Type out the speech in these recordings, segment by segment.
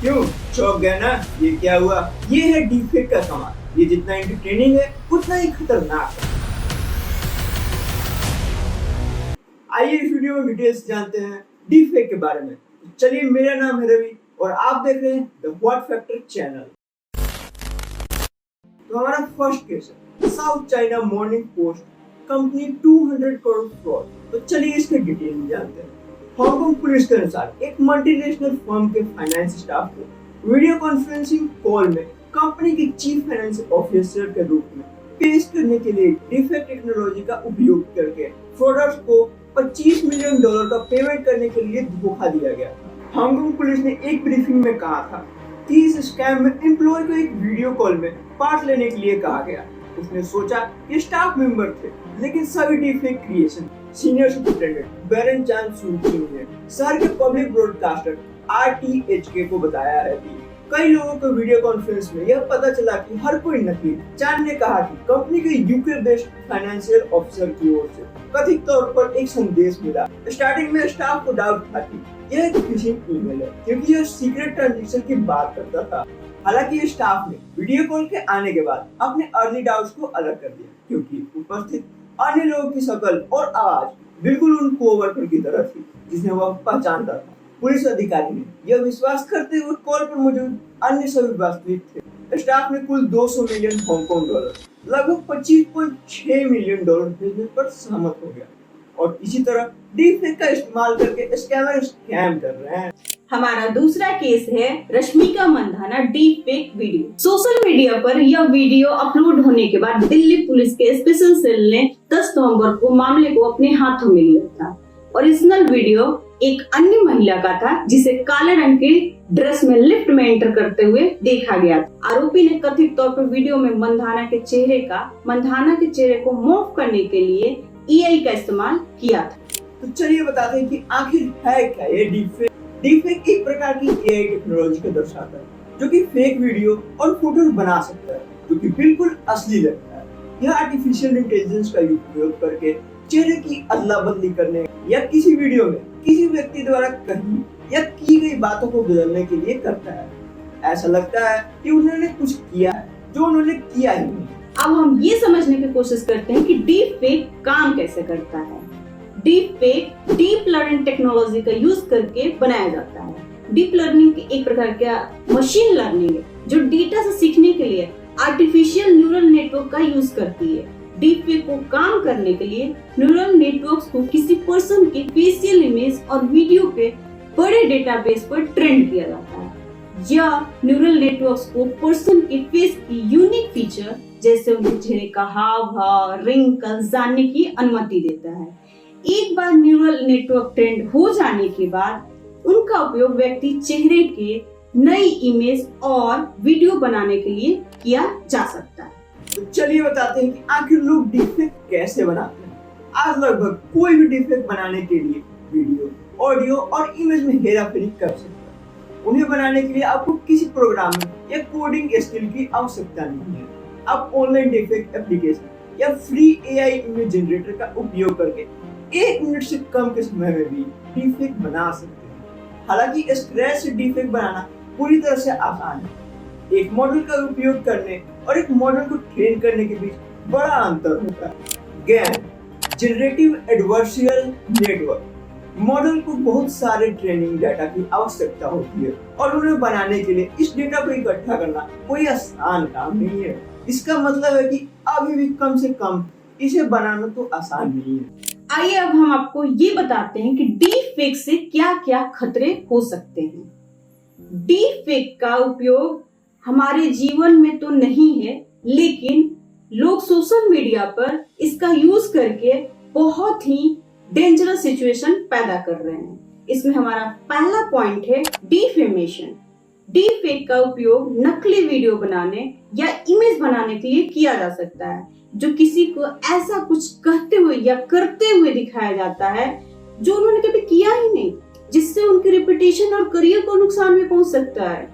क्यों चौंक गए ना? ये क्या हुआ? ये है डीपफेक का कमाल। ये जितना एंटरटेनिंग है उतना ही खतरनाक है। आइए इस वीडियो में डिटेल्स जानते हैं डीपफेक के बारे में। चलिए, मेरा नाम है रवि और आप देख रहे हैं द व्हाट फैक्टर चैनल। तो हमारा फर्स्ट केस है south China morning post company 200 crore fraud. तो चलिए इसके डिटेल जानते हैं। हांगकांग पुलिस के अनुसार एक मल्टीनेशनल फर्म के फाइनेंस स्टाफ को वीडियो कॉन्फ्रेंसिंग कॉल में कंपनी के चीफ फाइनेंस ऑफिसर के रूप में पेश करने के लिए डीफेक टेक्नोलॉजी का उपयोग करके फ्रॉडर्स को $25 मिलियन का पेमेंट करने के लिए धोखा दिया गया था। हांगकांग पुलिस ने एक ब्रीफिंग में कहा था कि इस स्कैम में एम्प्लॉय को एक वीडियो कॉल में पार्ट लेने के लिए कहा गया। उसने सोचा कि स्टाफ मेंबर थे, लेकिन सभी डीफेक क्रिएशन सीनियर सुपरिटेंडेंट बैरन चान सुचिंग ने शहर के पब्लिक ब्रॉडकास्टर RTHK को बताया है कि कई लोगों को वीडियो कॉन्फ्रेंस में यह पता चला कि हर कोई नकली। चान ने कहा कि कंपनी के यूके बेस्ड फाइनेंशियल ऑफिसर की ओर से कथित तौर पर एक संदेश मिला। स्टार्टिंग में स्टाफ को डाउट था कि यह एक फिशिंग ईमेल है, क्योंकि यह सीक्रेट ट्रांजैक्शन की बात करता था। हालांकि स्टाफ ने वीडियो कॉल के आने के बाद अपने अर्ली डाउट्स को अलग कर दिया, क्योंकि उपस्थित अन्य लोगों की शक्ल और आवाज बिल्कुल उन कोवर्कर की तरह थी जिन्हें वह पहचानता था। पुलिस अधिकारी ने यह विश्वास करते हुए कॉल पर मौजूद अन्य सभी वास्तविक थे। स्टाफ ने कुल 200 मिलियन हांगकांग डॉलर लगभग $25.6 मिलियन भेजने पर सहमत हो गया और इसी तरह डीफेक का इस्तेमाल करके स्कैमर स्कैम कर रहे हैं। हमारा दूसरा केस है Rashmika Mandanna deepfake video. Social media पर यह वीडियो अपलोड होने के बाद दिल्ली पुलिस के स्पेशल सेल ने 10 नवंबर को मामले को अपने हाथों में लिया था। ओरिजिनल वीडियो एक अन्य महिला का था जिसे काले रंग की ड्रेस में लिफ्ट में एंटर करते हुए देखा गया था। आरोपी ने कथित तौर पर वीडियो में मंदाना के चेहरे को मॉर्फ करने के लिए AI का इस्तेमाल किया था। तो चलिए बताते हैं कि आखिर है क्या ये डीपफेक। डीफेक एक प्रकार की AI टेक्नोलॉजी को दर्शाता है जो कि फेक वीडियो और फोटो बना सकता है, जो कि बिल्कुल असली लगता है। यह आर्टिफिशियल इंटेलिजेंस का उपयोग करके चेहरे की अदला बदली करने या किसी वीडियो में किसी व्यक्ति द्वारा कही या की गई बातों को बदलने के लिए करता है। ऐसा लगता है कि उन्होंने कुछ किया है जो उन्होंने किया ही नहीं। अब हम ये समझने की कोशिश करते हैं कि डीपफेक काम कैसे करता है। डीपफेक डीप लर्निंग टेक्नोलॉजी का यूज करके बनाया जाता है। डीप लर्निंग एक प्रकार का मशीन लर्निंग है जो डेटा से सीखने के लिए आर्टिफिशियल न्यूरल नेटवर्क का यूज करती है। डीपफेक को काम करने के लिए न्यूरल नेटवर्क्स को किसी पर्सन के फेशियल इमेज और वीडियो के बड़े डेटाबेस पर ट्रेन किया जाता है। यह न्यूरल नेटवर्क्स को पर्सन के फेस की यूनिक फीचर जैसे उनके चेहरे का हाव भाव, रिंकल्स जानने की अनुमति देता है। एक बार न्यूरल नेटवर्क ट्रेंड हो जाने के बाद उनका उपयोग व्यक्ति चेहरे के नई इमेज और वीडियो बनाने के लिए किया जा सकता है। तो चलिए बताते हैं कि आखिर लोग डीफेक कैसे बनाते हैं। आज लगभग कोई भी डीफेक बनाने के लिए वीडियो, ऑडियो और इमेज में हेराफेरी कर सकता है। उन्हें बनाने के लिए आपको किसी प्रोग्रामिंग या कोडिंग स्किल की आवश्यकता नहीं है। आप ऑनलाइन डीफेक एप्लीकेशन या फ्री AI इमेज जनरेटर का उपयोग करके 1 मिनट से कम के समय में भी डीफेक बना सकते हैं। हालांकि स्क्रैच से डीफेक बनाना पूरी तरह से आसान है। एक मॉडल का उपयोग करने और एक मॉडल को ट्रेन करने के बीच बड़ा अंतर होता है। GAN generative adversarial network model को बहुत सारे ट्रेनिंग डाटा की आवश्यकता होती है और उन्हें बनाने के लिए इस डेटा को इकट्ठा करना कोई आसान काम नहीं है। इसका मतलब है कि अभी भी कम से कम इसे बनाना तो आसान नहीं है। आइए अब हम आपको ये बताते हैं कि डीपफेक से क्या क्या खतरे हो सकते हैं। डीपफेक का उपयोग हमारे जीवन में तो नहीं है, लेकिन लोग सोशल मीडिया पर इसका यूज करके बहुत ही डेंजरस सिचुएशन पैदा कर रहे हैं। इसमें हमारा पहला पॉइंट है डिफेमेशन। डीपफेक का उपयोग नकली वीडियो बनाने या इमेज बनाने के लिए किया जा सकता है, जो किसी को ऐसा कुछ कहते हुए या करते हुए दिखाया जाता है जो उन्होंने कभी किया ही नहीं, जिससे उनकी रेपुटेशन और करियर को नुकसान में पहुंच सकता है।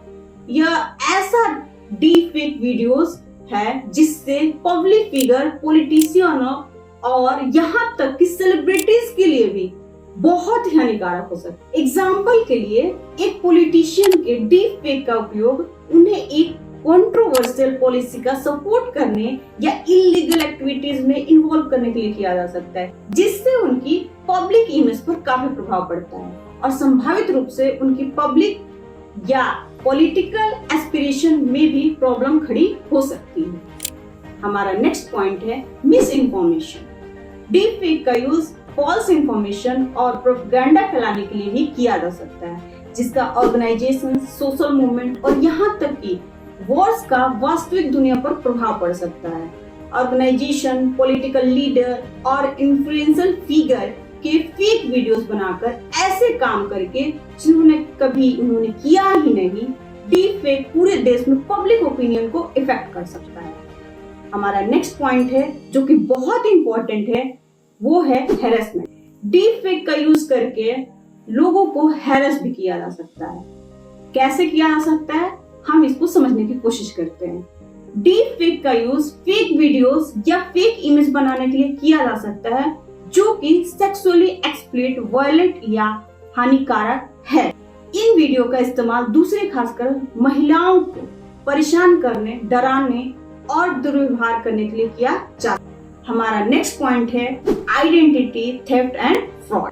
या ऐसा डीपफेक वीडियोस है जिससे पब्लिक फिगर, पॉलिटिशियनों और यहाँ तक कि सेलिब्रिटीज के लिए भी बहुत ही हानिकारक हो सकता है। एग्जाम्पल के लिए एक पॉलिटिशियन के डीप फेक का उपयोग उन्हें एक कंट्रोवर्शियल पॉलिसी का सपोर्ट करने या इलीगल एक्टिविटीज में इन्वॉल्व करने के लिए किया जा सकता है, जिससे उनकी पब्लिक इमेज पर काफी प्रभाव पड़ता है और संभावित रूप से उनकी पब्लिक या पॉलिटिकल एस्पिरेशन में भी प्रॉब्लम खड़ी हो सकती है। हमारा नेक्स्ट पॉइंट है मिस इन्फॉर्मेशन। डीप फेक का यूज फॉल्स इंफॉर्मेशन और प्रोपेगेंडा फैलाने के लिए भी किया जा सकता है, जिसका ऑर्गेनाइजेशन, सोशल मूवमेंट और यहाँ तक कि वॉर्स का वास्तविक दुनिया पर प्रभाव पड़ सकता है। ऑर्गेनाइजेशन, पॉलिटिकल लीडर और इन्फ्लुएंशियल फिगर के फेक वीडियोस बनाकर ऐसे काम करके जिन्होंने कभी उन्होंने किया ही नहीं, डीप फेक पूरे देश में पब्लिक ओपिनियन को इफेक्ट कर सकता है। हमारा नेक्स्ट पॉइंट है जो कि बहुत इंपॉर्टेंट है, वो है हैरेसमेंट। डीप फेक का यूज करके लोगों को हैरेस भी किया जा सकता है। कैसे किया जा सकता है, हम इसको समझने की कोशिश करते हैं। डीप फेक का यूज फेक वीडियोस या फेक इमेज बनाने के लिए किया जा सकता है जो कि सेक्सुअली एक्सप्लिसिट, वायलेंट या हानिकारक है। इन वीडियो का इस्तेमाल दूसरे खासकर महिलाओं को परेशान करने, डराने और दुर्व्यवहार करने के लिए किया जाता है। हमारा नेक्स्ट पॉइंट है identity theft and fraud.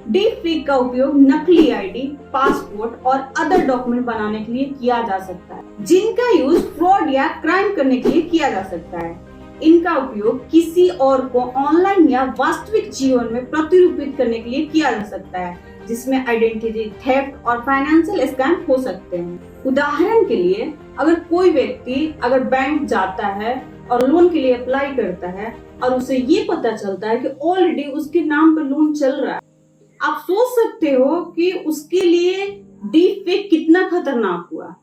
Deep fake का उपयोग नकली आईडी, पासपोर्ट और अदर डॉक्यूमेंट बनाने के लिए किया जा सकता है, जिनका यूज फ्रॉड या क्राइम करने के लिए किया जा सकता है। इनका उपयोग किसी और को ऑनलाइन या वास्तविक जीवन में प्रतिरूपित करने के लिए किया जा सकता है, जिसमें आइडेंटिटी थेफ्ट और फाइनेंशियल स्कैम हो सकते हैं। उदाहरण के लिए, अगर कोई व्यक्ति अगर बैंक जाता है और लोन के लिए अप्लाई करता है और उसे ये पता चलता है कि ऑलरेडी उसके नाम पर लोन चल रहा है, आप सोच सकते हो कि उसके लिए डीप फेक कितना खतरनाक हुआ,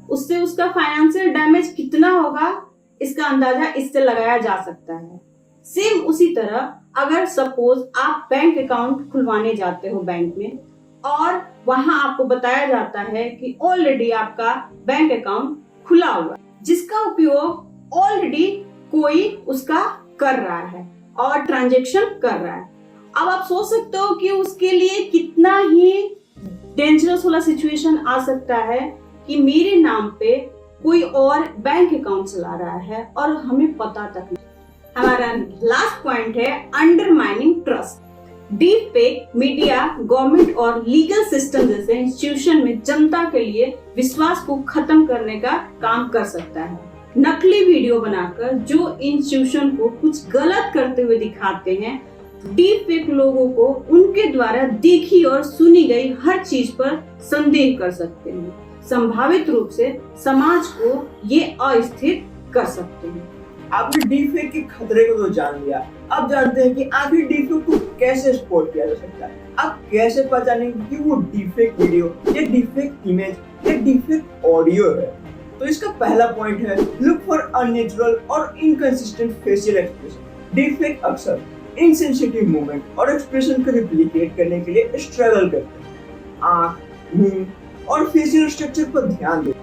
उससे उसका फाइनेंशियल डैमेज कितना होगा, इसका अंदाजा इससे लगाया जा सकता है। सेम उसी तरह अगर सपोज आप बैंक अकाउंट खुलवाने जाते हो बैंक में और वहां आपको बताया जाता है कि ऑलरेडी आपका बैंक अकाउंट खुला हुआ है, जिसका उपयोग ऑलरेडी कोई उसका कर रहा है और ट्रांजैक्शन कर रहा है। अब आप सोच सकते हो कि उसके लिए कितना ही डेंजरस वाला सिचुएशन आ सकता है कि मेरे नाम पे कोई और बैंक अकाउंट चला रहा है और हमें पता तक नहीं। हमारा लास्ट पॉइंट है undermining trust. Deep fake media, government और लीगल सिस्टम जैसे इंस्टीट्यूशन में जनता के लिए विश्वास को खत्म करने का काम कर सकता है। नकली वीडियो बनाकर जो इंस्टीट्यूशन को कुछ गलत करते हुए दिखाते हैं, डीप फेक लोगों को उनके द्वारा देखी और सुनी गई हर चीज पर संदेह कर सकते हैं, संभावित रूप से समाज को ये अस्थिर कर सकते हैं। आपने डीप फेक के खतरे को तो जान लिया, अब जानते हैं कि आखिर डीप फेक को कैसे स्पॉट किया जा सकता है। आप कैसे पहचानेंगे कि वो डीप फेक वीडियो या डीप फेक इमेज या डीप फेक ऑडियो है। तो इसका पहला पॉइंट है लुक फॉर अननेचुरल और inconsistent facial expression. Deep fake अक्सर इनसेंसिटिव मूवमेंट और एक्सप्रेशन को रिप्लिकेट करने के लिए स्ट्रगल करते हैं। आंख, मुंह और फेशियल स्ट्रक्चर पर ध्यान दें,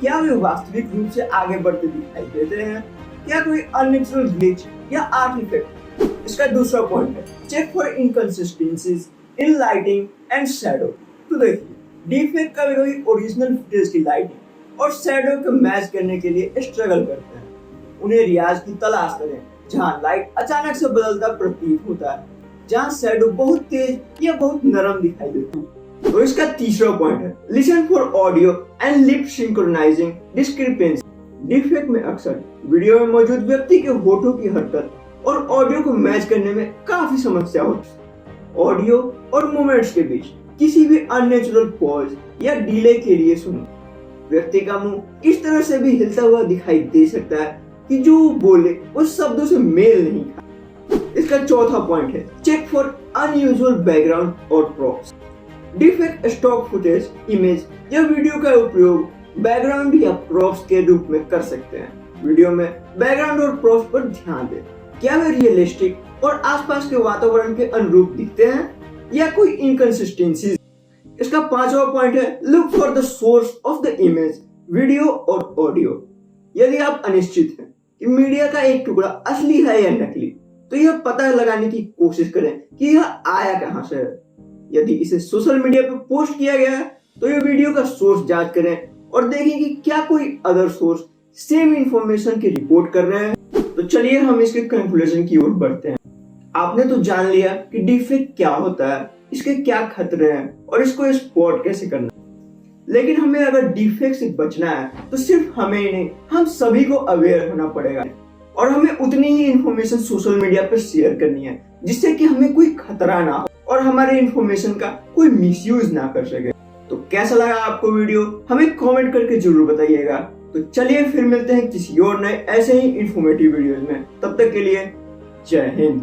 क्या वे वास्तविक रूप से आगे बढ़ते दिखाई देते हैं, क्या कोई अननेचुरल ग्लिच या आर्टिफैक्ट। इसका दूसरा पॉइंट है check for inconsistencies in lighting and shadow. तो देखिए, डीप फेक कभी-कभी ओरिजिनल फुटेज की लाइटिंग और शैडो को मैच करने के लिए स्ट्रगल करते हैं। उन्हें रियाज की तलाश करें जहां लाइट अचानक से बदलता प्रतीत होता है, जहां शैडो बहुत तेज या बहुत नरम दिखाई देता है। तो इसका तीसरा पॉइंट है listen for audio and lip synchronising discrepancy. Deep fake में अक्सर वीडियो में मौजूद व्यक्ति के होठों की हरकत और ऑडियो को मैच करने में काफी समस्या होती है। ऑडियो और मूवमेंट्स के बीच किसी भी अननेचुरल पॉज या डिले के लिए सुनो। व्यक्ति का मुंह इस तरह से भी हिलता हुआ दिखाई दे सकता है कि जो वो बोले उस शब्दों से मेल नहीं खाता। इसका चौथा पॉइंट है चेक फॉर अनयूजुअल बैकग्राउंड और props. Deep fake stock footage, image या वीडियो का उपयोग बैकग्राउंड या प्रॉप्स के रूप में कर सकते हैं। वीडियो में बैकग्राउंड और प्रॉप्स पर ध्यान दें, क्या वे रियलिस्टिक और आसपास के वातावरण के अनुरूप दिखते हैं या कोई इनकंसिस्टेंसीज। इसका पांचवा पॉइंट है look for the source of the image, video और ऑडियो। यदि आप अनिश्चित हैं कि मीडिया का एक टुकड़ा असली है या नकली, तो यह पता लगाने की कोशिश करें कि यह आया कहां से है। यदि इसे सोशल मीडिया पर पोस्ट किया गया है तो ये वीडियो का सोर्स जांच करें और देखें कि क्या कोई अदर सोर्स सेम इंफॉर्मेशन की रिपोर्ट कर रहे हैं। तो चलिए हम इसके कंक्लूजन की ओर बढ़ते हैं। आपने तो जान लिया कि डीपफेक क्या होता है, इसके क्या खतरे हैं और इसको स्पॉट कैसे करना है। लेकिन हमें अगर डीपफेक से बचना है तो सिर्फ हमें ही नहीं, हम सभी को अवेयर होना पड़ेगा और हमें उतनी ही इंफॉर्मेशन सोशल मीडिया पर शेयर करनी है जिससे कि हमें कोई खतरा ना हो और हमारे इंफॉर्मेशन का कोई मिसयूज ना कर सके। तो कैसा लगा आपको वीडियो, हमें कमेंट करके जरूर बताइएगा। तो चलिए फिर मिलते हैं किसी और नए ऐसे ही इंफॉर्मेटिव वीडियोस में। तब तक के लिए जय हिंद।